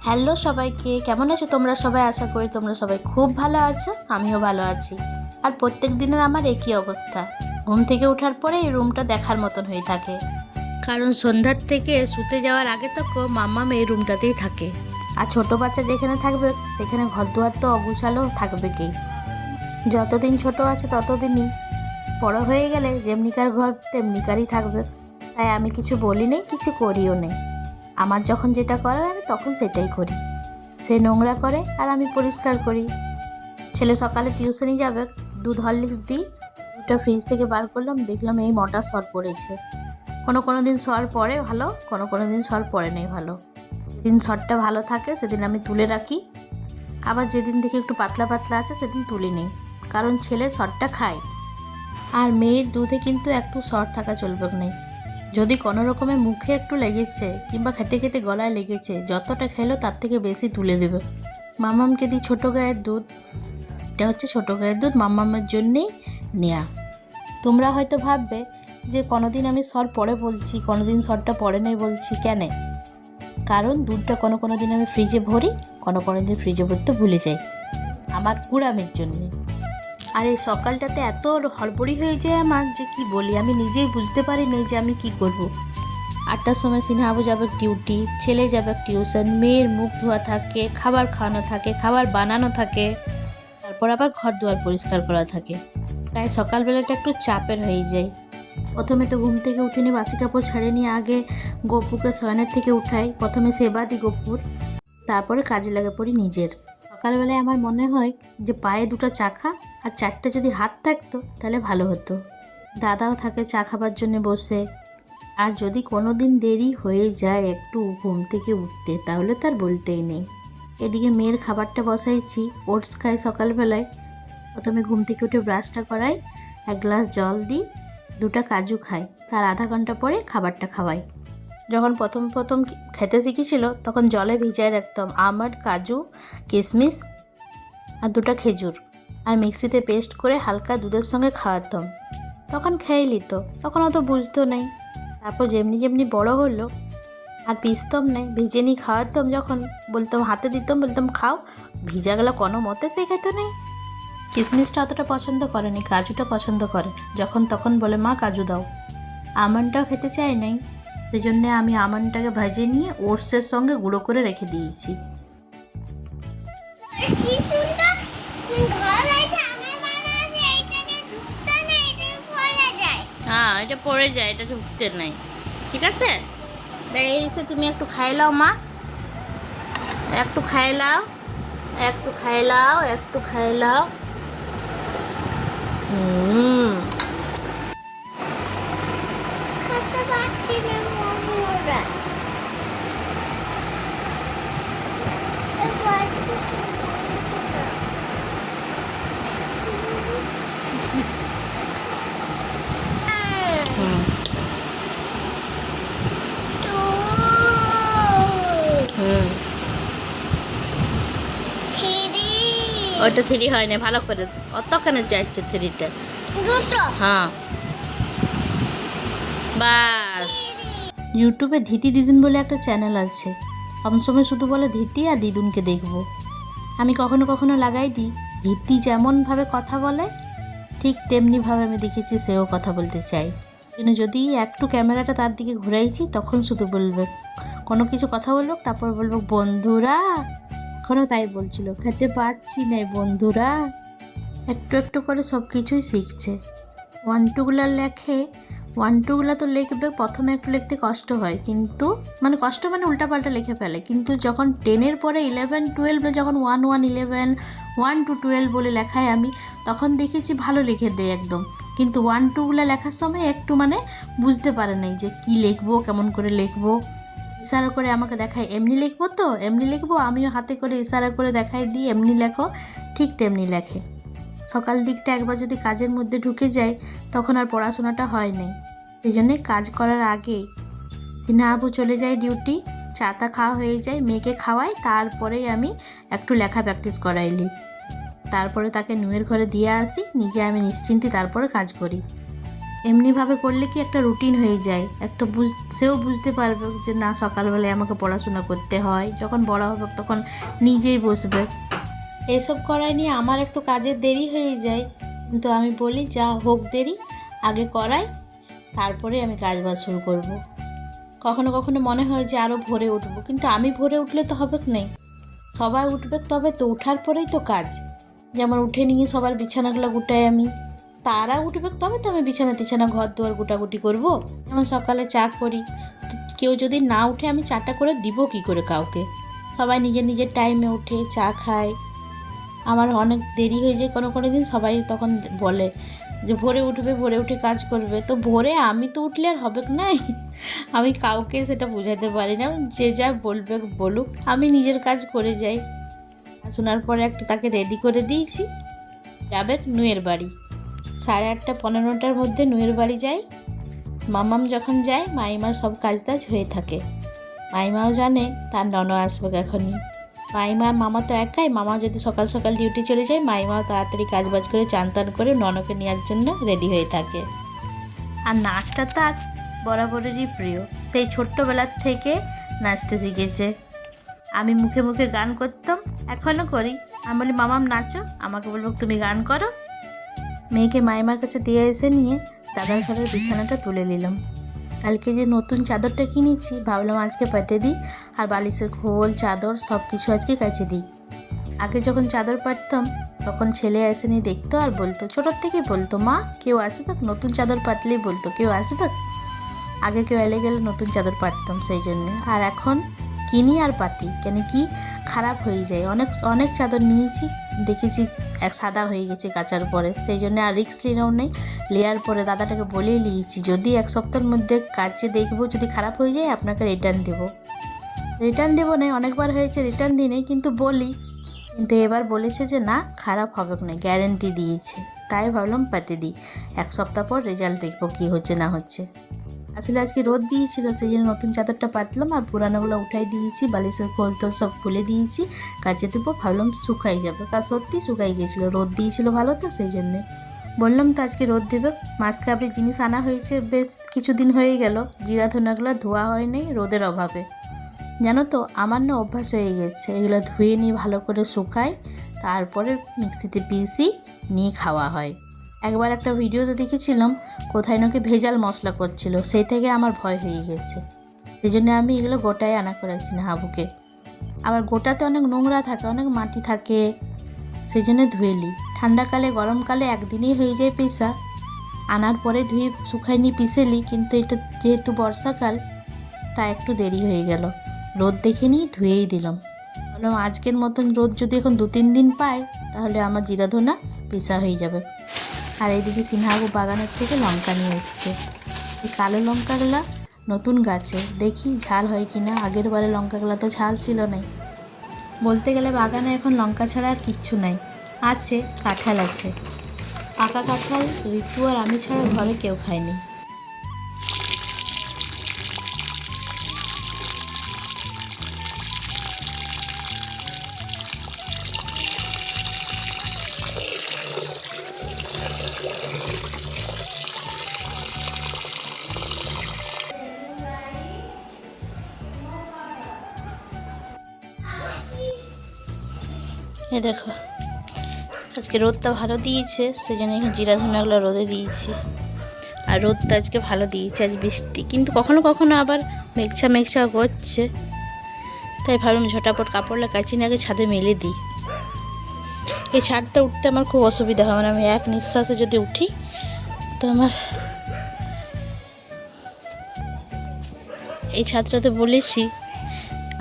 Hello সবাইকে, কেমন আছো তোমরা সবাই? আশা করি তোমরা সবাই খুব ভালো আছো, আমিও ভালো আছি। আর প্রত্যেক দিনের আমার একই অবস্থা, ঘুম থেকে ওঠার পরে এই রুমটা দেখার মতন হয়ে থাকে। কারণ সন্ধ্যার থেকে শুতে যাওয়ার আগে তক মাম্মাম এই রুমটাতেই থাকে। আর ছোট বাচ্চা যেখানে থাকবে সেখানে ঘর দুয়ার তো অগুছালো থাকবে কি। যতদিন ছোট আছে ততদিনই, বড় হয়ে গেলে যেমনিকার ঘর তেমনিকারই থাকবে। তাই আমি কিছু বলি নেই, কিছু করিও নেই। আমার যখন যেটা করার আমি তখন সেটাই করি। সে নোংরা করে আর আমি পরিষ্কার করি। ছেলে সকালে টিউশনে যাবে, দুধ হরলিক্স দিই, দুধটা ফ্রিজ থেকে বার করলাম, দেখলাম এই মোটা সর পড়েছে। কোনো দিন সর পড়ে ভালো, কোনো দিন সর পড়ে নেই ভালো। যেদিন সরটা ভালো থাকে সেদিন আমি তুলে রাখি, আবার যেদিন দেখি একটু পাতলা পাতলা আছে সেদিন তুলি নেই। কারণ ছেলে সরটা খায়, আর মেয়ের দুধে কিন্তু একটু সর থাকা চলবে না। যদি কোনো রকমের মুখে একটু লেগেছে কিংবা খেতে খেতে গলায় লেগেছে, যতটা খেলো তার থেকে বেশি তুলে দেবে। মামামকে দিই ছোটো গায়ের দুধ, এটা হচ্ছে ছোটো গায়ের দুধ, মামামের জন্যেই নেয়া। তোমরা হয়তো ভাববে যে কোনোদিন আমি সর পরে বলছি, কোনোদিন সরটা পরে নেই বলছি, কেন? কারণ দুধটা কোনো দিন আমি ফ্রিজে ভরি, কোনো দিন ফ্রিজে ভরতে ভুলে যাই, আমার কুড়ামের জন্যে। আর এই সকালটাতে এত হড়বড়ি হয়ে যায় আমার, যে কি বলি, আমি নিজেই বুঝতে পারি না যে আমি কি করব। 8টার সময় সিনহাবু যাবে ডিউটি, ছেলে যাবে টিউশন, মেয়ের মুখ ধোয়া থাকে, খাবার খাওয়ানো থাকে, খাবার বানানো থাকে, তারপর আবার ঘর দুয়ার পরিষ্কার করা থাকে। তাই সকালবেলাটা একটু চাপের হয়ে যায়। প্রথমে তো ঘুম থেকে উঠিনি, বাসি কাপড় ছেড়ে নিয়ে আগে গপুকে শয়নের থেকে উঠাই, প্রথমে সেবা দিই গপুর, তারপরে কাজে লাগে পড়ি নিজের। সকালবেলায় আমার মনে হয় যে পায়ে দুটো চাকা আর 4টে যদি হাত থাকতো তাহলে ভালো হতো। দাদাও থাকে চা খাবার জন্য বসে। আর যদি কোনো দিন দেরি হয়ে যায় একটু ঘুম থেকে উঠতে, তাহলে তার বলতেই নেই। এদিকে মেয়ের খাবারটা বসাইছি, ওটস খাই সকালবেলায়। প্রথমে ঘুম থেকে উঠে ব্রাশটা করাই, 1 গ্লাস জল দিই, 2টা কাজু খাই, তার আধা ঘন্টা পরে খাবারটা খাওয়াই। যখন প্রথম খেতে শিখেছিল তখন জলে ভিজায় রাখতাম আমন্ড, কাজু, কিশমিশ আর 2টা খেজুর, আর মিক্সিতে পেস্ট করে হালকা দুধের সঙ্গে খাওয়াতাম। তখন খেয়ে নিত, তখন অত বুঝতো নাই। তারপর যেমনি বড় হলো আর পিসতাম নাই, ভিজে নিয়ে খাওয়াতাম, যখন বলতাম হাতে দিতাম, বলতাম খাও, ভিজা গেল কোনো মতে সে খেতে নেই। কিশমিশটা অতটা পছন্দ করেনি, কাজুটা পছন্দ করে, যখন তখন বলে মা কাজু দাও। আমন্ডটাও খেতে চায় নাই, সেই জন্যে আমি আমন্ডটাকে ভেজে নিয়ে ওটসের সঙ্গে গুঁড়ো করে রেখে দিয়েছি। হ্যাঁ, এটা পড়ে যায়, এটা ঢুকতে নাই। ঠিক আছে, এসে তুমি একটু খাই লাও মা, একটু খাই লাও, একটু খাই লাও, একটু খাই লাও। খেতে পারছি না মামুরা। ওটা 3 হয় না, ভালো করে অত কেন যাচ্ছে 3টা? হ্যাঁ, বাস। ইউটিউবে ধীতি দিদুন বলে একটা চ্যানেল আছে, সবসময় শুধু বলে ধীতি আর দিদুনকে দেখবো। আমি কখনো লাগাই দিই, ধীতি যেমনভাবে কথা বলে ঠিক তেমনিভাবে আমি দেখেছি সেও কথা বলতে চাই। কিন্তু যদি একটু ক্যামেরাটা তার দিকে ঘুরাইছি তখন শুধু বলবে, কোনো কিছু কথা বললো, তারপর বলবো বন্ধুরা। এখনও তাই বলছিল, খেতে পারছি না বন্ধুরা। একটু করে সব কিছুই শিখছে। 1-2গুলো লেখে, 1-2গুলো তো লিখবে, প্রথমে একটু লিখতে কষ্ট হয়, কিন্তু কষ্ট উল্টাপাল্টা লিখে ফেলে, কিন্তু যখন 10-এর পরে 11-12, যখন 1-1-11, 1-12 বলে লেখায় আমি, তখন দেখেছি ভালো লিখে দেয় একদম। কিন্তু 1-2গুলো লেখার সময় একটু বুঝতে পারে নাই যে কি লিখবো, কেমন করে লিখবো। ইশারা করে আমাকে দেখায়, এমনি লিখবো তো এমনি লিখবো, আমিও হাতে করে ইশারা করে দেখাই দিই এমনি লেখো, ঠিক তেমনি লেখে। সকাল দিকটা একবার যদি কাজের মধ্যে ঢুকে যায় তখন আর পড়াশোনাটা হয় নাই। সেই জন্যে কাজ করার আগেই সিনহাবু চলে যায় ডিউটি, চাটা খাওয়া হয়ে যায়, মেয়েকে খাওয়াই, তারপরেই আমি একটু লেখা প্র্যাকটিস করাইলি, তারপরে তাকে নুয়ের ঘরে দিয়ে আসি, নিজে আমি নিশ্চিন্তে তারপরে কাজ করি। এমনিভাবে করলে কি একটা রুটিন হয়ে যায়, একটা সেও বুঝতে পারবে যে না সকালবেলায় আমাকে পড়াশোনা করতে হয়, যখন বড় হবে তখন নিজেই বসবে। এসব করায় নিয়ে আমার একটু কাজের দেরি হয়ে যায়, কিন্তু আমি বলি যা হোক দেরি, আগে করাই, তারপরে আমি কাজবাজ শুরু করব। কখনো কখনো মনে হয় যে আরও ভোরে উঠবো, কিন্তু আমি ভোরে উঠলে তো হবে না, সবাই উঠবে তবে তো, উঠার পরেই তো কাজ। যেমন উঠে নিয়ে সবার বিছানাগুলো গুটাই আমি, তারা উঠবে তবে তো আমি বিছানা ঘর দুয়ার গুটাগুটি করবো। যেমন সকালে চা করি, তো কেউ যদি না উঠে আমি চাটা করে দিব কি করে কাউকে? সবাই নিজের নিজের টাইমে উঠে চা খায়, আমার অনেক দেরি হয়ে যায় কোনো দিন। সবাই তখন বলে যে ভোরে উঠবে, ভোরে উঠে কাজ করবে, তো ভোরে আমি তো উঠলে আর হবে না। আমি কাউকে সেটা বোঝাতে পারি না, যে যা বলবে বলুক, আমি নিজের কাজ করে যাই। শোনার পরে একটু তাকে রেডি করে দিয়েছি, যাবে নুয়ের বাড়ি। 8:30-9টার মধ্যে নুয়ের বাড়ি যাই। মামাম যখন যায় মাইমার সব কাজ টাজ হয়ে থাকে, মাইমাও জানে তার ননদ আসবে এখনই। মাইমা মামা তো একাই, মামা যদি সকাল সকাল ডিউটি চলে যায়, মাইমাও তাড়াতাড়ি কাজবাজ করে চান টান করে ননকে নেওয়ার জন্য রেডি হয়ে থাকে। আর নাচটা তার বরাবরেরই প্রিয়, সেই ছোট্টবেলার থেকে নাচতে শিখেছে। আমি মুখে মুখে গান করতাম, এখনও করি। আমি বলি মামাম নাচো, আমাকে বলবো তুমি গান করো। মেয়েকে মাইমার কাছে দিয়ে এসে নিয়ে দাদার ঘরের বিছানাটা তুলে নিলাম। কালকে যে নতুন চাদরটা কিনেছি, ভাবলাম আজকে পাতে দিই, আর বালিশের খোল চাদর সব কিছু আজকে কাচে দিই। আগে যখন চাদর পাততাম তখন ছেলে এসে নিয়ে দেখতো আর বলতো, ছোটোর থেকেই বলতো, মা কেউ আসবে, নতুন চাদর পাতলেই বলতো কেউ আসবে। আগে কেউ এলে গেলে নতুন চাদর পাততাম সেই জন্যে, আর এখন কিনি আর পাতি, কেন কি খারাপ হয়ে যায়। অনেক চাদর নিয়েছি, দেখেছি এক সাদা হয়ে গেছে কাচার পরে, সেই জন্য আর রিক্স নিয়েও নেই। লেয়ার পরে দাদাটাকে বলেই নিয়েছি, যদি এক সপ্তাহের মধ্যে কাচে দেখবো যদি খারাপ হয়ে যায় আপনাকে রিটার্ন দেবো না। অনেকবার হয়েছে রিটার্ন দিই নাই, কিন্তু বলি, কিন্তু এবার বলেছে যে না খারাপ হবে না, গ্যারেন্টি দিয়েছে। তাই ভাবলাম পাতে দিই, এক সপ্তাহ পর রেজাল্ট দেখবো কী হচ্ছে না হচ্ছে। আসলে আজকে রোদ দিয়েছিল, সেই জন্য নতুন চাদরটা পাতলাম, আর পুরানোগুলো উঠাই দিয়েছি, বালিশের খোল তোল সব খুলে দিয়েছি, কাচে দেবো। ভাবলাম শুকাই যাবে, কাজ সত্যি শুকাই গিয়েছিলো, রোদ দিয়েছিল ভালো, তো সেই জন্যে বললাম তো আজকে রোদ দেবে। মাসকাবরি জিনিস আনা হয়েছে, বেশ কিছুদিন হয়ে গেল, জিরা ধনাগুলো ধোয়া হয়নি রোদের অভাবে। জানো তো আমার না অভ্যাস হয়ে গেছে, এগুলো ধুয়ে নিয়ে ভালো করে শুকাই, তারপরে মিক্সিতে পিষি নিয়ে খাওয়া হয়। একবার একটা ভিডিওতে দেখেছিলাম কোথায় নাকি ভেজাল মশলা করছিল, সেই থেকে আমার ভয় হয়ে গেছে, সেই জন্য আমি এগুলো গোটায় আনা করেছি না হাবুকে। আবার গোটাতে অনেক নোংরা থাকে, অনেক মাটি থাকে, সেই জন্য ধুয়ে নিই। ঠান্ডাকালে গরমকালে একদিনেই হয়ে যায় পিসা, আনার পরে ধুয়ে শুকাই নিয়ে পিষে নিই, কিন্তু এটা যেহেতু বর্ষাকাল তা একটু দেরি হয়ে গেল, রোদ দেখে নিয়ে ধুয়েই দিলাম। বললাম আজকের মতন রোদ যদি এখন 2-3 দিন পায় তাহলে আমার জিরা ধনা পিসা হয়ে যাবে। আর এইদিকে সিনহাবু বাগানের থেকে লঙ্কা নিয়ে এসছে, এই কালো লঙ্কাগুলা নতুন গাছে, দেখি ঝাল হয় কি না। আগের বারে লঙ্কাগুলো তো ঝাল ছিল না। বলতে গেলে বাগানে এখন লঙ্কা ছাড়া আর কিচ্ছু নাই, আছে কাঁঠাল আছে, পাকা কাঁঠাল ঋতু আর আমি ছাড়া ঘরে কেউ খায়নি। এ দেখো আজকে রোদটা ভালো দিয়েছে, সেই জন্য জিরা ধনাগুলো রোদে দিয়েছি, আর রোদটা আজকে ভালো দিয়েছে, আজ বৃষ্টি, কিন্তু কখনো কখনো আবার মেঘছা করছে, তাই ভাবলাম ঝটাপট কাপড়টা কাচি না আগে ছাদে মেলে দিই। এই ছাদটা উঠতে আমার খুব অসুবিধা হয়, মানে আমি এক নিঃশ্বাসে যদি উঠি তো আমার এই ছাদটাতে বলেছি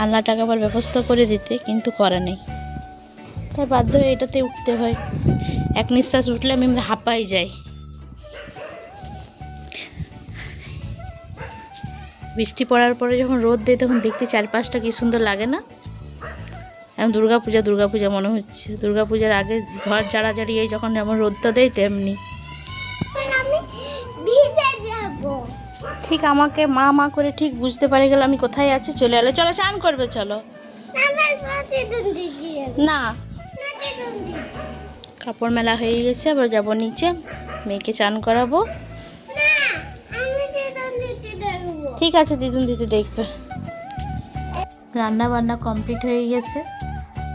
আল্লাহ টাকা আবার ব্যবস্থা করে দিতে, কিন্তু করা নেই, তাই বাধ্য হয়ে এটাতে উঠতে হয়। এক নিঃশ্বাস উঠলে আমি হাঁপাই যাই। বৃষ্টি পড়ার পরে যখন রোদ দেয় তখন দেখতে চারপাশটা কি সুন্দর লাগে না? এখন দুর্গাপূজা মনে হচ্ছে, দুর্গাপূজার আগে ঘর জাড়াজাড়ি এই যখন যেমন রোদটা দেয় তেমনি। ঠিক আমাকে মা করে ঠিক বুঝতে পারে গেল আমি কোথায় আছি, চলে এলো, চলো চান করবে, চলো। না কাপড় মেলা হয়ে গেছে, আবার যাবো নিচে, মেয়েকে চান করাবো, ঠিক আছে, দিদুন দিদি দেখবে। রান্না বান্না কমপ্লিট হয়ে গেছে।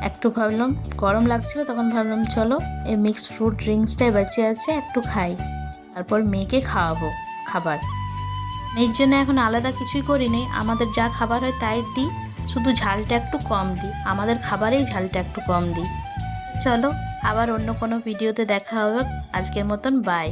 একটু ভাবলাম, গরম লাগছিল তখন ভাবলাম চলো এই মিক্সড ফ্রুট ড্রিঙ্কসটাই বেঁচে আছে, একটু খাই, তারপর মেয়েকে খাওয়াবো খাবার। মেয়ের জন্য এখন আলাদা কিছুই করিনি, আমাদের যা খাবার হয় তাই দিই, শুধু ঝালটা একটু কম দিই, আমাদের খাবারেই ঝালটা একটু কম দিই। চলো আবার অন্য কোনো ভিডিওতে দেখা হবে, আজকের মতন বাই।